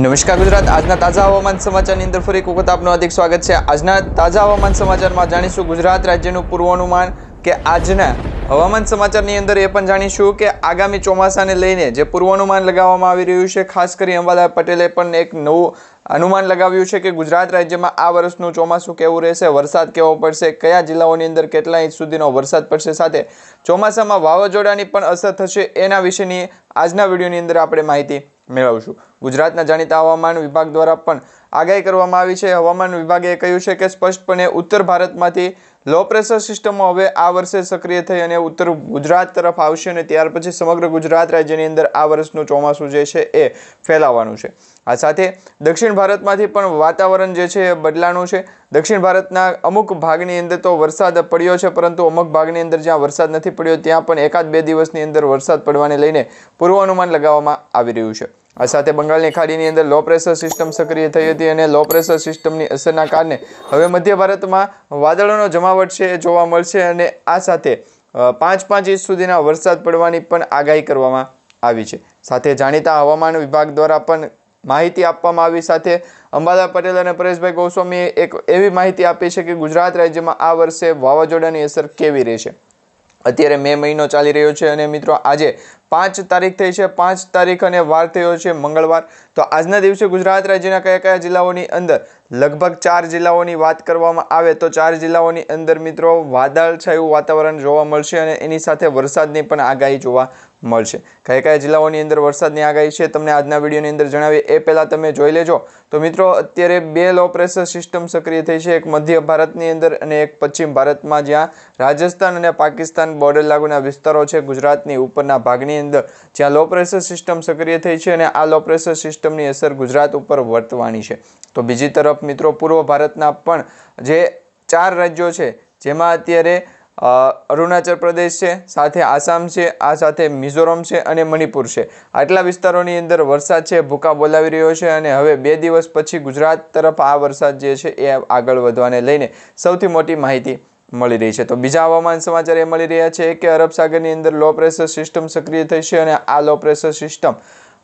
નમસ્કાર ગુજરાત આજના તાજા હવામાન સમાચારની અંદર ફરી એક વખત આપનું હાર્દિક સ્વાગત છે। આજના તાજા હવામાન સમાચારમાં જાણીશું ગુજરાત રાજ્યનું પૂર્વાનુમાન કે આજના હવામાન સમાચારની અંદર એ પણ જાણીશું કે આગામી ચોમાસાને લઈને જે પૂર્વાનુમાન લગાવવામાં આવી રહ્યું છે, ખાસ કરી અંબાલાલ પટેલે પણ એક નવું અનુમાન લગાવ્યું છે કે ગુજરાત રાજ્યમાં આ વર્ષનું ચોમાસું કેવું રહેશે, વરસાદ કેવો પડશે, કયા જિલ્લાઓની અંદર કેટલા ઇંચ સુધીનો વરસાદ પડશે, સાથે ચોમાસામાં વાવાઝોડાની પણ અસર થશે એના વિશેની આજના વિડીયોની અંદર આપણે માહિતી મેળવશું। ગુજરાતના જાણીતા હવામાન વિભાગ દ્વારા પણ આગાહી કરવામાં આવી છે। હવામાન વિભાગે કહ્યું છે કે સ્પષ્ટપણે ઉત્તર ભારતમાંથી લો પ્રેશર સિસ્ટમો હવે આ વર્ષે સક્રિય થઈ અને ઉત્તર ગુજરાત તરફ આવશે અને ત્યાર પછી સમગ્ર ગુજરાત રાજ્યની અંદર આ વર્ષનું ચોમાસું જે છે એ ફેલાવાનું છે। આ સાથે દક્ષિણ ભારતમાંથી પણ વાતાવરણ જે છે એ બદલાનું છે। દક્ષિણ ભારતના અમુક ભાગની અંદર તો વરસાદ પડ્યો છે, પરંતુ અમુક ભાગની અંદર જ્યાં વરસાદ નથી પડ્યો ત્યાં પણ એકાદ બે દિવસની અંદર વરસાદ પડવાને લઈને પૂર્વાનુમાન લગાવવામાં આવી રહ્યું છે। આ સાથે બંગાળની ખાડીની અંદર લો પ્રેશર સિસ્ટમ સક્રિય થઈ હતી અને લો પ્રેશર સિસ્ટમની અસરના કારણે હવે મધ્ય ભારતમાં વાદળોનો જમાવટ છે એ જોવા મળશે અને આ સાથે 5 ઇંચ સુધીના વરસાદ પડવાની પણ આગાહી કરવામાં આવી છે। સાથે જાણીતા હવામાન વિભાગ દ્વારા પણ માહિતી આપવામાં આવી। સાથે અંબાલાલ પટેલ અને પરેશભાઈ ગોસ્વામીએ એક એવી માહિતી આપી છે કે ગુજરાત રાજ્યમાં આ વર્ષે વાવાઝોડાની અસર કેવી રહેશે। અત્યારે મે મહિનો ચાલી રહ્યો છે અને મિત્રો આજે 5 તારીખ થઈ છે। 5 તારીખ અને વાર થયો છે મંગળવાર। તો આજના દિવસે ગુજરાત રાજ્યના કયા જિલ્લાઓની અંદર લગભગ 4 જિલ્લાઓની વાત કરવામાં આવે તો 4 જિલ્લાઓની અંદર મિત્રો વાદળછાયું વાતાવરણ જોવા મળશે અને એની સાથે વરસાદની પણ આગાહી જોવા મળશે। કયા જિલ્લાઓની અંદર વરસાદની આગાહી છે તમને આજના વિડીયોની અંદર જણાવીએ એ પહેલાં તમે જોઈ લેજો તો મિત્રો અત્યારે 2 લો પ્રેશર સિસ્ટમ સક્રિય થઈ છે, એક મધ્ય ભારતની અંદર અને એક પશ્ચિમ ભારતમાં, જ્યાં રાજસ્થાન અને પાકિસ્તાન બોર્ડર લાગુના વિસ્તારો છે ગુજરાતની ઉપરના ભાગની અંદર, જ્યાં લો પ્રેશર સિસ્ટમ સક્રિય થઈ છે અને આ લો પ્રેશર સિસ્ટમની અસર ગુજરાત ઉપર વર્તવાની છે। તો બીજી તરફ મિત્રો પૂર્વ ભારતના પણ જે 4 રાજ્યો છે જેમાં અત્યારે અરુણાચલ પ્રદેશ છે, સાથે આસામ છે, આ સાથે મિઝોરમ છે અને મણિપુર છે, આટલા વિસ્તારોની અંદર વરસાદ છે ભૂકા બોલાવી રહ્યો છે અને હવે 2 દિવસ પછી ગુજરાત તરફ આ વરસાદ જે છે એ આગળ વધવાને લઈને સૌથી મોટી માહિતી મળી રહી છે। તો બીજા હવામાન સમાચાર એ મળી રહ્યા છે કે અરબ સાગરની અંદર લો પ્રેશર સિસ્ટમ સક્રિય થઈ છે અને આ લો પ્રેશર સિસ્ટમ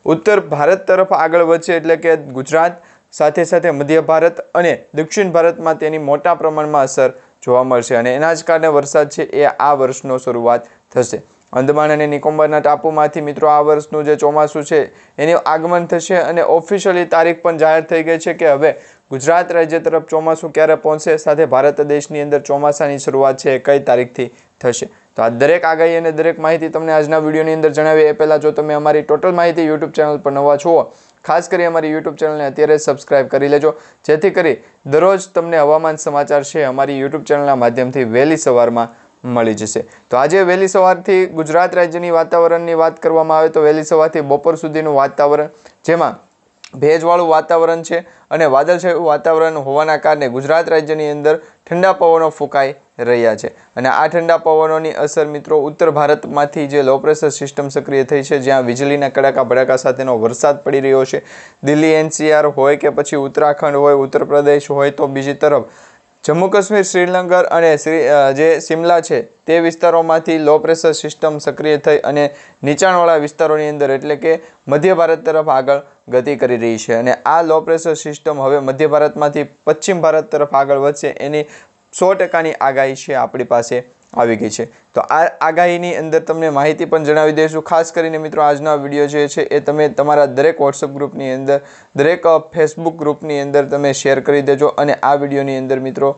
ઉત્તર ભારત તરફ આગળ વધશે, એટલે કે ગુજરાત સાથે મધ્ય ભારત અને દક્ષિણ ભારતમાં તેની મોટા પ્રમાણમાં અસર જોવા મળશે અને એના જ કારણે વરસાદ છે એ આ વર્ષનો શરૂઆત થશે। અંદમાન અને નિકોબારના ટાપુમાંથી મિત્રો આ વર્ષનું જે ચોમાસું છે એનું આગમન થશે અને ઓફિશિયલી તારીખ પણ જાહેર થઈ ગઈ છે કે હવે ગુજરાત રાજ્ય તરફ ચોમાસું ક્યારે પહોંચશે, સાથે ભારત દેશની અંદર ચોમાસાની શરૂઆત છે એ કઈ તારીખથી થશે। તો આ દરેક આગાહી અને દરેક માહિતી તમને આજના વિડીયોની અંદર જણાવી એ પહેલાં જો તમે અમારી ટોટલ માહિતી યુટ્યુબ ચેનલ પર નવા છો ખાસ કરી અમારી યુટ્યુબ ચેનલને અત્યારે સબસ્ક્રાઇબ કરી લેજો, જેથી કરી દરરોજ તમને હવામાન સમાચાર છે અમારી યુટ્યુબ ચેનલના માધ્યમથી વહેલી સવારમાં મળી જશે। તો આજે વહેલી સવારથી ગુજરાત રાજ્યની વાતાવરણની વાત કરવામાં આવે તો વહેલી સવારથી બપોર સુધીનું વાતાવરણ, જેમાં ભેજવાળું વાતાવરણ છે અને વાદળછાયું વાતાવરણ હોવાના કારણે ગુજરાત રાજ્યની અંદર ઠંડા પવનો ફૂંકાઈ રહ્યા છે અને આ ઠંડા પવનોની અસર મિત્રો ઉત્તર ભારતમાંથી જે લો પ્રેશર સિસ્ટમ સક્રિય થઈ છે, જ્યાં વીજળીના કડાકા ભડાકા સાથેનો વરસાદ પડી રહ્યો છે, દિલ્હી NCR હોય કે પછી ઉત્તરાખંડ હોય, ઉત્તર પ્રદેશ હોય, તો બીજી તરફ જમ્મુ કાશ્મીર, શ્રીનગર અને જે શિમલા છે તે વિસ્તારોમાંથી લો પ્રેશર સિસ્ટમ સક્રિય થઈ અને નીચાણવાળા વિસ્તારોની અંદર એટલે કે મધ્ય ભારત તરફ આગળ ગતિ કરી રહી છે અને આ લો પ્રેશર સિસ્ટમ હવે મધ્ય ભારતમાંથી પશ્ચિમ ભારત તરફ આગળ વધશે એની 100%ની આગાહી છે આપણી પાસે આવી ગઈ છે। તો આ આગાહીની અંદર તમને માહિતી પણ જણાવી દઈશું। ખાસ કરીને મિત્રો આજનો આ વિડીયો જે છે એ તમે તમારા દરેક વોટ્સઅપ ગ્રુપની અંદર, દરેક ફેસબુક ગ્રુપની અંદર તમે શેર કરી દેજો અને આ વિડીયોની અંદર મિત્રો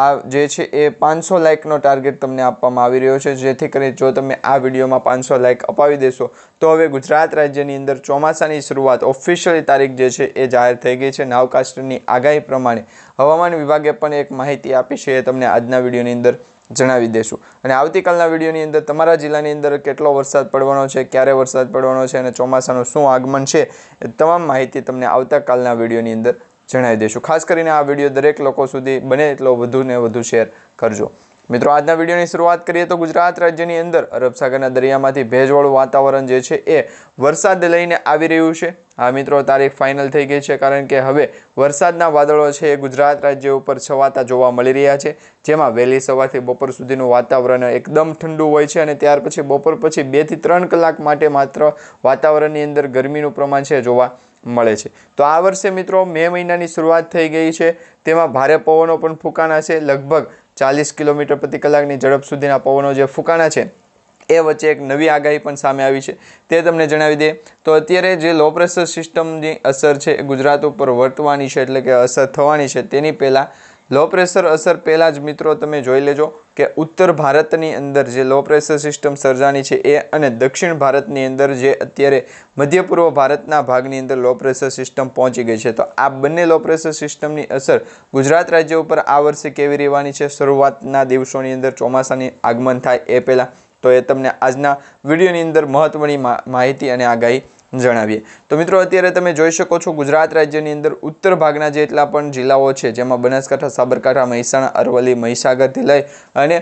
આ જે છે એ 500 લાઇકનો ટાર્ગેટ તમને આપવામાં આવી રહ્યો છે, જેથી કરી જો તમે આ વિડીયોમાં 500 લાઇક અપાવી દેશો તો હવે ગુજરાત રાજ્યની અંદર ચોમાસાની શરૂઆત ઓફિશિયલી તારીખ જે છે એ જાહેર થઈ ગઈ છે। નાવકાસ્ટની આગાહી પ્રમાણે હવામાન વિભાગે પણ એક માહિતી આપી છે એ તમને આજના વિડીયોની અંદર જણાવી દેશું અને આવતીકાલના વિડીયોની અંદર તમારા જિલ્લાની અંદર કેટલો વરસાદ પડવાનો છે, ક્યારે વરસાદ પડવાનો છે અને ચોમાસાનું શું આગમન છે એ તમામ માહિતી તમને આવતીકાલના વિડીયોની અંદર જણાવી દઈશું। ખાસ કરીને આ વિડીયો દરેક લોકો સુધી બને એટલો વધુ ને વધુ શેર કરજો। મિત્રો આજના વિડીયોની શરૂઆત કરીએ તો ગુજરાત રાજ્યની અંદર અરબ સાગરના દરિયામાંથી ભેજવાળું વાતાવરણ જે છે એ વરસાદ લઈને આવી રહ્યું છે। હા મિત્રો, તારીખ ફાઇનલ થઈ ગઈ છે, કારણ કે હવે વરસાદના વાદળો છે એ ગુજરાત રાજ્ય ઉપર છવાતા જોવા મળી રહ્યા છે, જેમાં વહેલી સવારથી બપોર સુધીનું વાતાવરણ એકદમ ઠંડુ હોય છે અને ત્યાર પછી બપોર પછી 2 થી 3 કલાક માટે માત્ર વાતાવરણની અંદર ગરમીનું પ્રમાણ છે જોવા મળે છે। તો આ વર્ષે મિત્રો મે મહિનાની શરૂઆત થઈ ગઈ છે, તેમાં ભારે પવનો પણ ફૂંકાણા છે। લગભગ 40 કિલોમીટર પ્રતિ કલાકની ઝડપ સુધીના પવનો જે ફૂંકાણા છે એ વચ્ચે એક નવી આગાહી પણ સામે આવી છે, તે તમને જણાવી દે તો અત્યારે જે લો પ્રેશર સિસ્ટમની અસર છે એ ગુજરાત ઉપર વર્તવાની છે, એટલે કે અસર થવાની છે, તેની પહેલાં લો પ્રેશર અસર પહેલાં જ મિત્રો તમે જોઈ લેજો કે ઉત્તર ભારતની અંદર જે લો પ્રેશર સિસ્ટમ સર્જાની છે એ અને દક્ષિણ ભારતની અંદર જે અત્યારે મધ્ય પૂર્વ ભારતના ભાગની અંદર લો પ્રેશર સિસ્ટમ પહોંચી ગઈ છે। તો આ બંને લો પ્રેશર સિસ્ટમની અસર ગુજરાત રાજ્ય ઉપર આ વર્ષે કેવી રહેવાની છે શરૂઆતના દિવસોની અંદર ચોમાસાની આગમન થાય એ પહેલાં, તો એ તમને આજના વિડીયોની અંદર મહત્વની માહિતી અને આગાહી જણાવીએ। તો મિત્રો અત્યારે તમે જોઈ શકો છો ગુજરાત રાજ્યની અંદર ઉત્તર ભાગના જેટલા પણ જિલ્લાઓ છે, જેમાં બનાસકાંઠા, સાબરકાંઠા, મહેસાણા, અરવલ્લી, મહીસાગરથી લઈ અને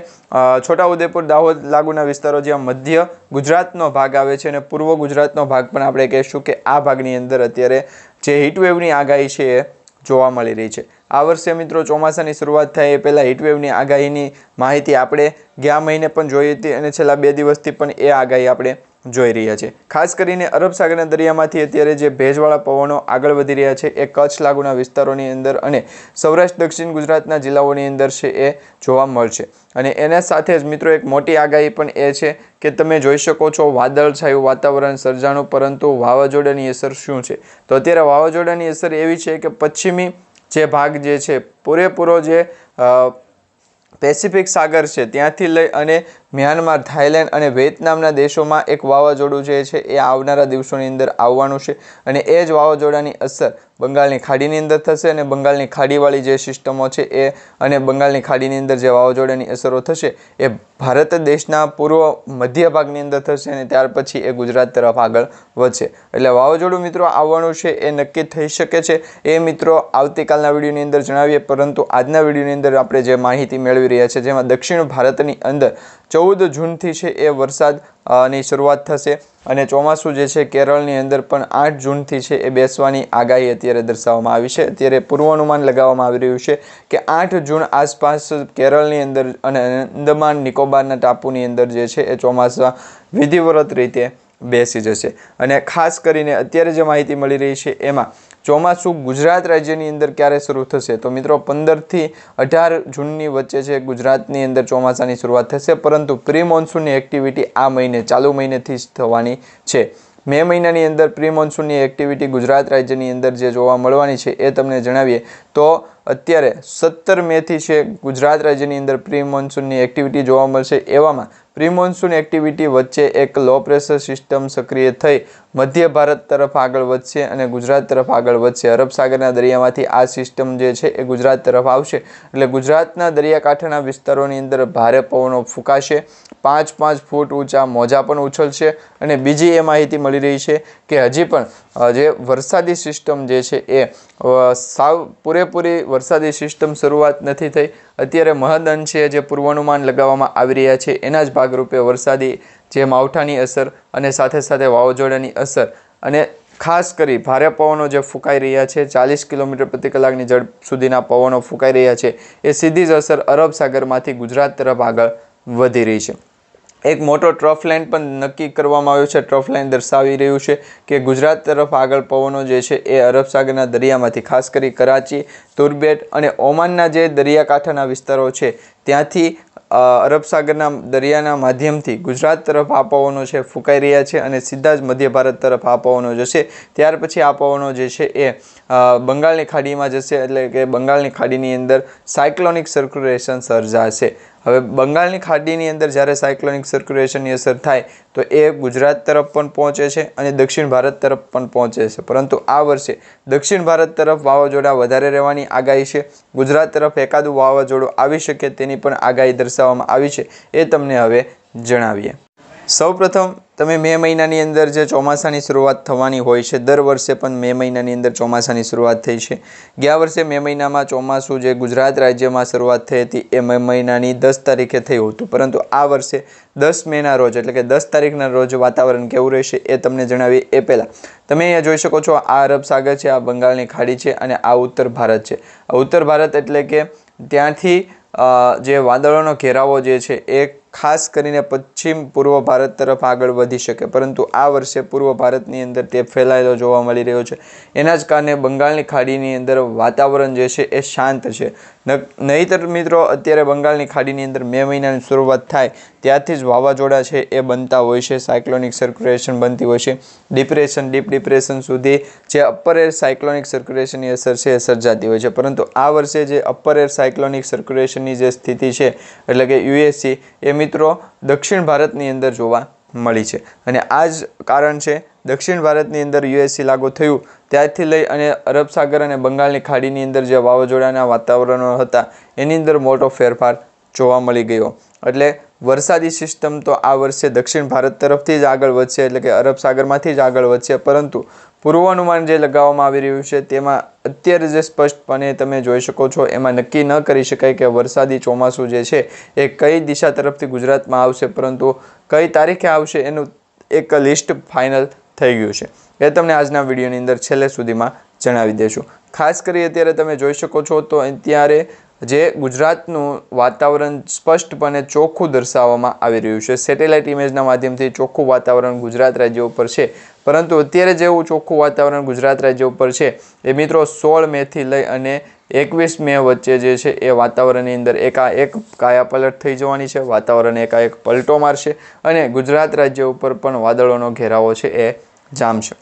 છોટાઉદેપુર, દાહોદ લાગુના વિસ્તારો જ્યાં મધ્ય ગુજરાતનો ભાગ આવે છે અને પૂર્વ ગુજરાતનો ભાગ પણ આપણે કહીશું કે આ ભાગની અંદર અત્યારે જે હીટવેવની આગાહી છે એ જોવા મળી રહી છે। આ વર્ષે મિત્રો ચોમાસાની શરૂઆત થાય એ પહેલાં હીટવેવની આગાહીની માહિતી આપણે ગયા મહિને પણ જોઈ હતી અને છેલ્લા 2 દિવસથી પણ એ આગાહી આપણે જોઈ રહ્યા છે। ખાસ કરીને અરબ સાગરના દરિયામાંથી અત્યારે જે ભેજવાળા પવનો આગળ વધી રહ્યા છે એ કચ્છ લાગુના વિસ્તારોની અંદર અને સૌરાષ્ટ્ર દક્ષિણ ગુજરાતના જિલ્લાઓની અંદર છે એ જોવા મળશે। અને એના સાથે જ મિત્રો એક મોટી આગાહી પણ એ છે કે તમે જોઈ શકો છો વાદળછાયું વાતાવરણ સર્જાનું, પરંતુ વાવાઝોડાની અસર શું છે? તો અત્યારે વાવાઝોડાની અસર એવી છે કે પશ્ચિમી જે ભાગ જે છે પૂરેપૂરો જે પેસિફિક સાગર છે ત્યાંથી લઈ અને મ્યાનમાર, થાઈલેન્ડ અને વિયેતનામના દેશોમાં એક વાવાઝોડું જે છે એ આવનારા દિવસોની અંદર આવવાનું છે અને એ જ વાવાઝોડાની અસર બંગાળની ખાડીની અંદર થશે અને બંગાળની ખાડીવાળી જે સિસ્ટમો છે એ અને બંગાળની ખાડીની અંદર જે વાવાઝોડાની અસરો થશે એ ભારત દેશના પૂર્વ મધ્ય ભાગની અંદર થશે અને ત્યાર પછી એ ગુજરાત તરફ આગળ વધશે। એટલે વાવાઝોડું મિત્રો આવવાનું છે એ નક્કી થઈ શકે છે, એ મિત્રો આવતીકાલના વિડીયોની અંદર જણાવીએ, પરંતુ આજના વિડીયોની અંદર આપણે જે માહિતી મેળવી રહ્યા છે જેમાં દક્ષિણ ભારતની અંદર 14 જૂનથી છે એ વરસાદની શરૂઆત થશે અને ચોમાસું જે છે કેરળની અંદર પણ 8 જૂનથી છે એ બેસવાની આગાહી અત્યારે દર્શાવવામાં આવી છે। અત્યારે પૂર્વાનુમાન લગાવવામાં આવી રહ્યું છે કે 8 જૂન આસપાસ કેરળની અંદર અને અંદમાન નિકોબારના ટાપુની અંદર જે છે એ ચોમાસા વિધિવત રીતે બેસી જશે। અને ખાસ કરીને અત્યારે જે માહિતી મળી રહી છે એમાં ચોમાસું ગુજરાત રાજ્યની અંદર ક્યારે શરૂ થશે? તો મિત્રો 15 થી 18 જૂનની વચ્ચે છે ગુજરાતની અંદર ચોમાસાની શરૂઆત થશે, પરંતુ પ્રી મોન્સૂનની એક્ટિવિટી આ મહિને ચાલુ મહિનેથી જ થવાની છે। મે મહિનાની અંદર પ્રી મોન્સૂનની એક્ટિવિટી ગુજરાત રાજ્યની અંદર જે જોવા મળવાની છે એ તમને જણાવીએ તો અત્યારે 17 મેથી છે ગુજરાત રાજ્યની અંદર પ્રી મોન્સૂનની એક્ટિવિટી જોવા મળશે। એવામાં પ્રી મોન્સૂન એક્ટિવિટી વચ્ચે એક લો પ્રેશર સિસ્ટમ સક્રિય થઈ મધ્ય ભારત તરફ આગળ વધશે અને ગુજરાત તરફ આગળ વધશે। અરબ સાગરના દરિયામાંથી આ સિસ્ટમ જે છે એ ગુજરાત તરફ આવશે, એટલે ગુજરાતના દરિયાકાંઠાના વિસ્તારોની અંદર ભારે પવનો ફૂંકાશે, 5-5 ફૂટ ઊંચા મોજા પણ ઉછળશે। અને બીજી એ માહિતી મળી રહી છે કે હજી પણ જે વરસાદી સિસ્ટમ જે છે એ સાવ પૂરેપૂરી વરસાદી સિસ્ટમ શરૂઆત નથી થઈ। અત્યારે મહદઅંશે જે પૂર્વાનુમાન લગાવવામાં આવી રહ્યા છે એના જ ભાગરૂપે વરસાદી જે માવઠાની અસર અને સાથે સાથે વાવાઝોડાની અસર અને ખાસ કરી ભારે પવનો જે ફૂંકાઈ રહ્યા છે, 40 કિલોમીટર પ્રતિ કલાકની ઝડપ સુધીના પવનો ફૂંકાઈ રહ્યા છે, એ સીધી જ અસર અરબ સાગરમાંથી ગુજરાત તરફ આગળ વધી રહી છે। એક મોટો ટ્રફ લાઇન પણ નક્કી કરવામાં આવ્યો છે। ટ્રફ લાઇન દર્શાવી રહ્યું છે કે ગુજરાત તરફ આગળ પવનો જે છે એ અરબ સાગરના દરિયામાંથી ખાસ કરી કરાચી, તુર્બેટ અને ઓમાનના જે દરિયાકાંઠાના વિસ્તારો છે ત્યાંથી અરબ સાગરના દરિયાના માધ્યમથી ગુજરાત તરફ આ પવનો છે ફૂંકાઈ રહ્યા છે અને સીધા જ મધ્ય ભારત તરફ આ પવનો જશે। ત્યાર પછી આ પવનો જે છે એ બંગાળની ખાડીમાં જશે, એટલે કે બંગાળની ખાડીની અંદર સાયક્લોનિક સર્ક્યુલેશન સર્જાશે। હવે બંગાળની ખાડીની અંદર જ્યારે સાયક્લોનિક સર્ક્યુલેશનની અસર થાય તો એ ગુજરાત તરફ પણ પહોંચે છે અને દક્ષિણ ભારત તરફ પણ પહોંચે છે, પરંતુ આ વર્ષે દક્ષિણ ભારત તરફ વાવાઝોડા વધારે રહેવાની આગાહી છે। ગુજરાત તરફ એકાદું વાવાઝોડું આવી શકે તેની પણ આગાહી દર્શાવવામાં આવી છે, એ તમને હવે જણાવીએ। સૌપ્રથમ તમે મે મહિનાની અંદર જે ચોમાસાની શરૂઆત થવાની હોય છે, દર વર્ષે પણ મે મહિનાની અંદર ચોમાસાની શરૂઆત થઈ છે. ગયા વર્ષે મે મહિનામાં ચોમાસું જે ગુજરાત રાજ્યમાં શરૂઆત થઈ હતી એ મે મહિનાની 10 તારીખે થયું હતું, પરંતુ આ વર્ષે 10 મેના રોજ એટલે કે 10 તારીખના રોજ વાતાવરણ કેવું રહેશે એ તમને જણાવીએ એ પહેલાં તમે અહીંયા જોઈ શકો છો, આ અરબ સાગર છે, આ બંગાળની ખાડી છે અને આ ઉત્તર ભારત છે. આ ઉત્તર ભારત એટલે કે ત્યાંથી જે વાદળોનો ઘેરાવો જે છે એ ખાસ કરીને પશ્ચિમ પૂર્વ ભારત તરફ આગળ વધી શકે, પરંતુ આ વર્ષે પૂર્વ ભારતની અંદર તે ફેલાયેલો જોવા મળી રહ્યો છે. એના જ કારણે બંગાળની ખાડીની અંદર વાતાવરણ જે છે એ શાંત છે. નહીંતર મિત્રો અત્યારે બંગાળની ખાડીની અંદર મે મહિનાની શરૂઆત થાય ત્યારથી જ વાવાઝોડા છે એ બનતા હોય છે, સાયક્લોનિક સર્ક્યુલેશન બનતી હોય છે. ડિપ્રેશન, ડીપ ડિપ્રેશન સુધી જે અપર એર સાયક્લોનિક સર્ક્યુલેશનની અસર છે એ સર્જાતી હોય છે, પરંતુ આ વર્ષે જે અપર એર સાયક્લોનિક સર્ક્યુલેશનની જે સ્થિતિ છે એટલે કે યુએસસી એ મિત્રો દક્ષિણ ભારતની અંદર જોવા મળી છે. અને આ જ કારણ છે દક્ષિણ ભારતની અંદર યુએસસી લાગુ થયું ત્યારથી લઈ અને અરબ સાગર અને બંગાળની ખાડીની અંદર જે વાવાઝોડાના વાતાવરણો હતા એની અંદર મોટો ફેરફાર જોવા મળી ગયો. એટલે વરસાદી સિસ્ટમ તો આ વર્ષે દક્ષિણ ભારત તરફથી જ આગળ વધશે, એટલે કે અરબ સાગરમાંથી જ આગળ વધશે, પરંતુ પૂર્વાનુમાન જે લગાવવામાં આવી રહ્યું છે તેમાં અત્યારે જે સ્પષ્ટપણે તમે જોઈ શકો છો એમાં નક્કી ન કરી શકાય કે વરસાદી ચોમાસું જે છે એ કઈ દિશા તરફથી ગુજરાતમાં આવશે, પરંતુ કઈ તારીખે આવશે એનું એક લિસ્ટ ફાઇનલ થઈ ગયું છે. એ તમને આજના વિડીયોની અંદર છેલ્લે સુધીમાં જણાવી દઈશું. ખાસ કરી અત્યારે તમે જોઈ શકો છો તો અત્યારે જે ગુજરાતનું વાતાવરણ સ્પષ્ટપણે ચોખ્ખું દર્શાવવામાં આવી રહ્યું છે. સેટેલાઇટ ઇમેજના માધ્યમથી ચોખ્ખું વાતાવરણ ગુજરાત રાજ્ય ઉપર છે, પરંતુ અત્યારે જેવું ચોખ્ખું વાતાવરણ ગુજરાત રાજ્ય ઉપર છે એ મિત્રો 16 મેથી લઈ અને 21 મે વચ્ચે જે છે એ વાતાવરણની અંદર એકાએક કાયાપલટ થઈ જવાની છે. વાતાવરણ એકાએક પલટો મારશે અને ગુજરાત રાજ્ય ઉપર પણ વાદળોનો ઘેરાવો છે એ જામશે.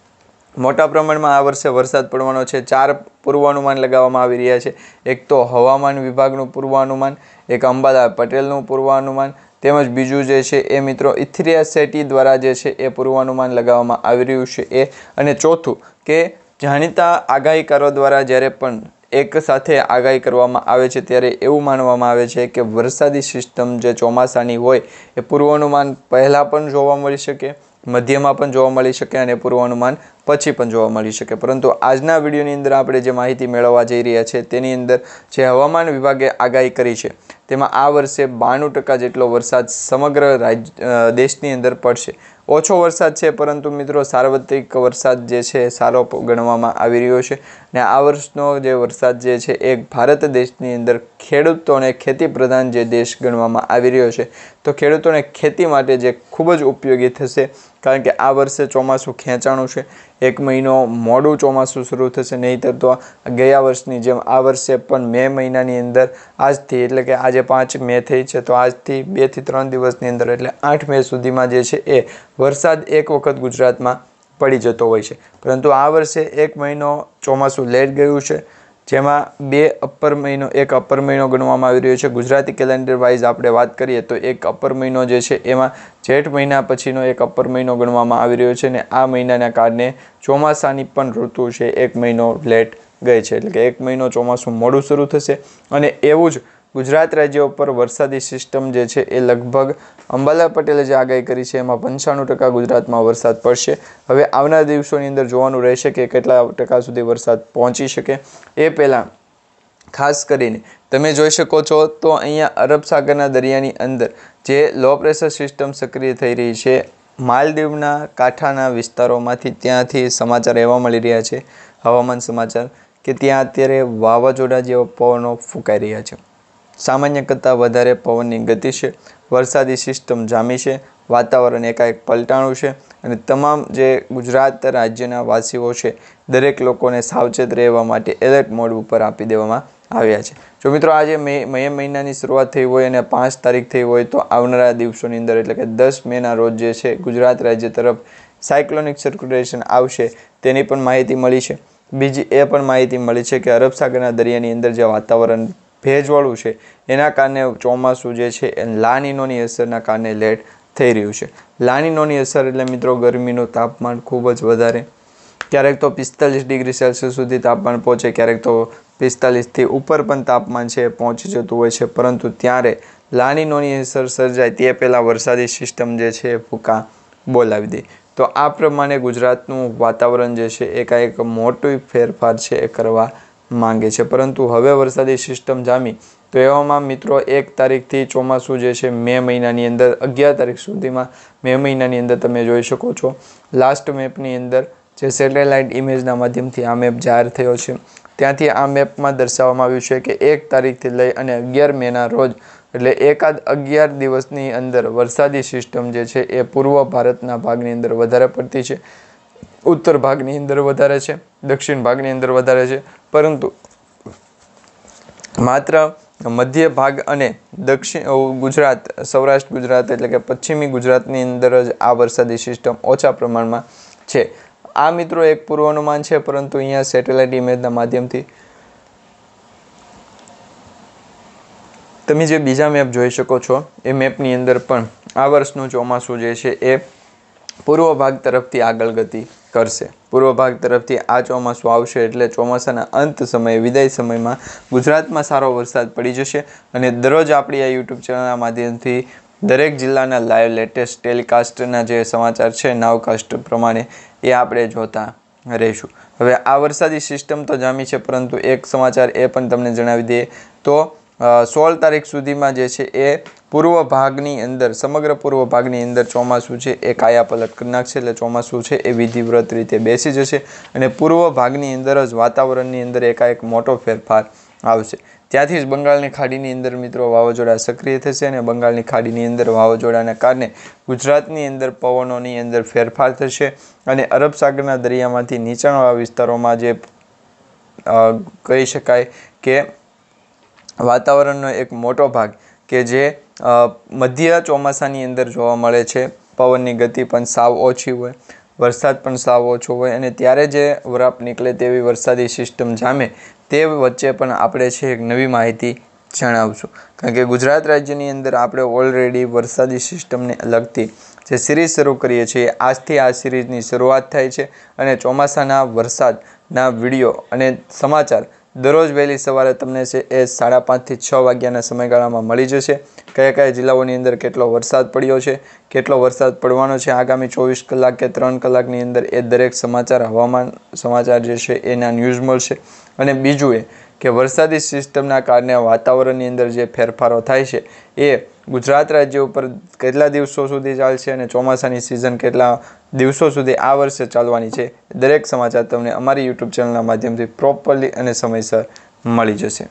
મોટા પ્રમાણમાં આ વર્ષે વરસાદ પડવાનો છે. 4 પૂર્વાનુમાન લગાવવામાં આવી રહ્યા છે. એક તો હવામાન વિભાગનું પૂર્વાનુમાન, એક અંબાલાલ પટેલનું પૂર્વાનુમાન, તેમજ બીજું જે છે એ મિત્રો ઇથરિયા સેટી દ્વારા જે છે એ પૂર્વાનુમાન લગાવવામાં આવી રહ્યું છે એ, અને ચોથું કે જાણીતા આગાહીકારો દ્વારા જ્યારે પણ એક સાથે આગાહી કરવામાં આવે છે ત્યારે એવું માનવામાં આવે છે કે વરસાદી સિસ્ટમ જે ચોમાસાની હોય એ પૂર્વાનુમાન પહેલાં પણ જોવા મળી શકે, મધ્યમાં પણ જોવા મળી શકે અને પૂર્વાનુમાન પછી પણ જોવા મળી શકે. પરંતુ આજના વિડીયોની અંદર આપણે જે માહિતી મેળવવા જઈ રહ્યા છે તેની અંદર જે હવામાન વિભાગે આગાહી કરી છે તેમાં આ વર્ષે 92% જેટલો વરસાદ સમગ્ર દેશની અંદર પડશે. ઓછો વરસાદ છે, પરંતુ મિત્રો સાર્વત્રિક વરસાદ જે છે સારો ગણવામાં આવી રહ્યો છે. અને આ વર્ષનો જે વરસાદ જે છે એ ભારત દેશની અંદર ખેડૂતોને ખેતી પ્રધાન જે દેશ ગણવામાં આવી રહ્યો છે, તો ખેડૂતોને ખેતી માટે જે ખૂબ જ ઉપયોગી થશે, કારણ કે આ વર્ષે ચોમાસું ખેંચાણું છે. 1 મહિનો મોડું ચોમાસું શરૂ થશે, નહીંતર તો ગયા વર્ષની જેમ આ વર્ષે પણ મે મહિનાની અંદર આજથી એટલે કે આજે 5 મે થઈ છે તો આજથી 2 થી 3 દિવસની અંદર એટલે 8 મે સુધીમાં જે છે એ વરસાદ એક વખત ગુજરાતમાં પડી જતો હોય છે. પરંતુ આ વર્ષે 1 મહિનો ચોમાસું લેટ ગયું છે, જેમાં એક અપર મહિનો ગણવામાં આવી રહ્યો છે. ગુજરાતી કેલેન્ડર વાઇઝ આપણે વાત કરીએ તો એક અપર મહિનો જે છે એમાં જેઠ મહિના પછીનો એક અપર મહિનો ગણવામાં આવી રહ્યો છે, અને આ મહિનાના કારણે ચોમાસાની પણ ઋતુ છે 1 મહિનો લેટ ગઈ છે, એટલે કે 1 મહિનો ચોમાસું મોડું શરૂ થશે. અને એવું જ ગુજરાત રાજ્ય ઉપર વરસાદી સિસ્ટમ જે છે એ લગભગ અંબાલાલ પટેલે જે આગાહી કરી છે એમાં 95% ગુજરાતમાં વરસાદ પડશે. હવે આવનાર દિવસોની અંદર જોવાનું રહેશે કે કેટલા ટકા સુધી વરસાદ પહોંચી શકે. એ પહેલાં ખાસ કરીને તમે જોઈ શકો છો તો અહીંયા અરબ સાગરના દરિયાની અંદર જે લો પ્રેશર સિસ્ટમ સક્રિય થઈ રહી છે, માલદીવના કાંઠાના વિસ્તારોમાંથી ત્યાંથી સમાચાર એવા મળી રહ્યા છે, હવામાન સમાચાર, કે ત્યાં અત્યારે વાવાઝોડા જેવા પવનો ફૂંકાઈ રહ્યા છે. સામાન્ય કરતાં વધારે પવનની ગતિ છે, વરસાદી સિસ્ટમ જામી છે, વાતાવરણ એકાએક પલટાણું છે, અને તમામ જે ગુજરાત રાજ્યના વાસીઓ છે દરેક લોકોને સાવચેત રહેવા માટે એલર્ટ મોડ ઉપર આપી દેવામાં આવ્યા છે. જો મિત્રો આજે મે મહિનાની શરૂઆત થઈ હોય અને 5 તારીખ થઈ હોય તો આવનારા દિવસોની અંદર એટલે કે 10 મેના રોજ જે છે ગુજરાત રાજ્ય તરફ સાયક્લોનિક સર્ક્યુલેશન આવશે તેની પણ માહિતી મળી છે. બીજી એ પણ માહિતી મળી છે કે અરબ સાગરના દરિયાની અંદર જે વાતાવરણ ભેજવાળું છે એના કારણે ચોમાસું જે છે એ લાનીનોની અસરના કારણે લેટ થઈ રહ્યું છે. લાનીનોની અસર એટલે મિત્રો ગરમીનું તાપમાન ખૂબ જ વધારે, ક્યારેક તો 45 ડિગ્રી સેલ્સિયસ સુધી તાપમાન પહોંચે, ક્યારેક તો 45થી ઉપર પણ તાપમાન છે પહોંચી જતું હોય છે. પરંતુ ત્યારે લાનીનોની અસર સર્જાય તે પહેલાં વરસાદી સિસ્ટમ જે છે એ ફૂંકા બોલાવી દે. તો આ પ્રમાણે ગુજરાતનું વાતાવરણ જે છે એ કાંઈક મોટું ફેરફાર છે એ કરવા માંગે છે. પરંતુ હવે વરસાદી સિસ્ટમ જામી તો એવામાં મિત્રો 1 તારીખથી ચોમાસું જે છે મે મહિનાની અંદર 11 તારીખ સુધીમાં મે મહિનાની અંદર તમે જોઈ શકો છો લાસ્ટ મેપની અંદર જે સેટેલાઇટ ઇમેજના માધ્યમથી આ મેપ જાહેર થયો છે ત્યાંથી આ મેપમાં દર્શાવવામાં આવ્યું છે કે 1 તારીખથી લઈ અને 11 મેના રોજ એટલે એકાદ 11 દિવસની અંદર વરસાદી સિસ્ટમ જે છે એ પૂર્વ ભારતના ભાગની અંદર વધારે પડતી છે, ઉત્તર ભાગની અંદર વધારે છે, દક્ષિણ ભાગની અંદર વધારે છે, પરંતુ માત્ર મધ્ય ભાગ અને દક્ષિણ ગુજરાત, સૌરાષ્ટ્ર ગુજરાત એટલે કે પશ્ચિમી ગુજરાતની અંદર જ આ વરસાદી સિસ્ટમ ઓછા પ્રમાણમાં છે. આ મિત્રો એક પૂર્વાનુમાન છે, પરંતુ અહીંયા સેટેલાઇટ ઇમેજના માધ્યમથી તમે જે બીજા મેપ જોઈ શકો છો એ મેપની અંદર પણ આ વર્ષનું ચોમાસું જે છે એ પૂર્વ ભાગ તરફથી આગળ ગતિ કરશે. પૂર્વ ભાગ તરફથી આ ચોમાસું આવશે એટલે ચોમાસાના અંત સમયે, વિદાય સમયમાં ગુજરાતમાં સારો વરસાદ પડી જશે અને દરરોજ આપણી આ યુટ્યુબ ચેનલના માધ્યમથી દરેક જિલ્લાના લાઈવ લેટેસ્ટ ટેલિકાસ્ટના જે સમાચાર છે નાવકાસ્ટ પ્રમાણે એ આપણે જોતા રહીશું. હવે આ વરસાદી સિસ્ટમ તો જામી છે, પરંતુ એક સમાચાર એ પણ તમને જણાવી દઈએ તો 16 તારીખ સુધીમાં જે છે એ પૂર્વ ભાગની અંદર, સમગ્ર પૂર્વ ભાગની અંદર ચોમાસું છે એ કાયાપલટ કરી નાખશે. એટલે ચોમાસું છે એ વિધિવ્રત રીતે બેસી જશે અને પૂર્વ ભાગની અંદર જ વાતાવરણની અંદર એકાએક મોટો ફેરફાર આવશે. ત્યાંથી જ બંગાળની ખાડીની અંદર મિત્રો વાવાઝોડા સક્રિય થશે અને બંગાળની ખાડીની અંદર વાવાઝોડાના કારણે ગુજરાતની અંદર પવનોની અંદર ફેરફાર થશે અને અરબ સાગરના દરિયામાંથી નીચાણવાળા વિસ્તારોમાં જે કહી શકાય કે વાતાવરણનો એક મોટો ભાગ કે જે મધ્ય ચોમાસાની અંદર જોવા મળે છે, પવનની ગતિ પણ સાવ ઓછી હોય, વરસાદ પણ સાવ ઓછો હોય અને ત્યારે જે વરાપ નીકળે તેવી વરસાદી સિસ્ટમ જામે તે વચ્ચે પણ આપણે છે એક નવી માહિતી જણાવશું. કારણ કે ગુજરાત રાજ્યની અંદર આપણે ઓલરેડી વરસાદી સિસ્ટમને લગતી જે સિરીઝ શરૂ કરીએ છીએ આજથી આ સિરીઝની શરૂઆત થાય છે અને ચોમાસાના વરસાદના વિડીયો અને સમાચાર દરરોજ વહેલી સવારે તમને છે એ 5:30 થી 6 વાગ્યાના સમયગાળામાં મળી જશે. કયા કયા જિલ્લાઓની અંદર કેટલો વરસાદ પડ્યો છે, કેટલો વરસાદ પડવાનો છે આગામી 24 કલાક કે 3 કલાકની અંદર એ દરેક સમાચાર, હવામાન સમાચાર જે છે એના ન્યૂઝ મળશે. અને બીજું એ કે વરસાદી સિસ્ટમના કારણે વાતાવરણની અંદર જે ફેરફારો થાય છે એ ગુજરાત રાજ્ય ઉપર કેટલા દિવસો સુધી ચાલશે અને ચોમાસાની સિઝન કેટલા દિવસો સુધી આ વર્ષે ચાલવાની છે, દરેક સમાચાર તમને અમારી યુટ્યુબ ચેનલના માધ્યમથી પ્રોપરલી અને સમયસર મળી જશે.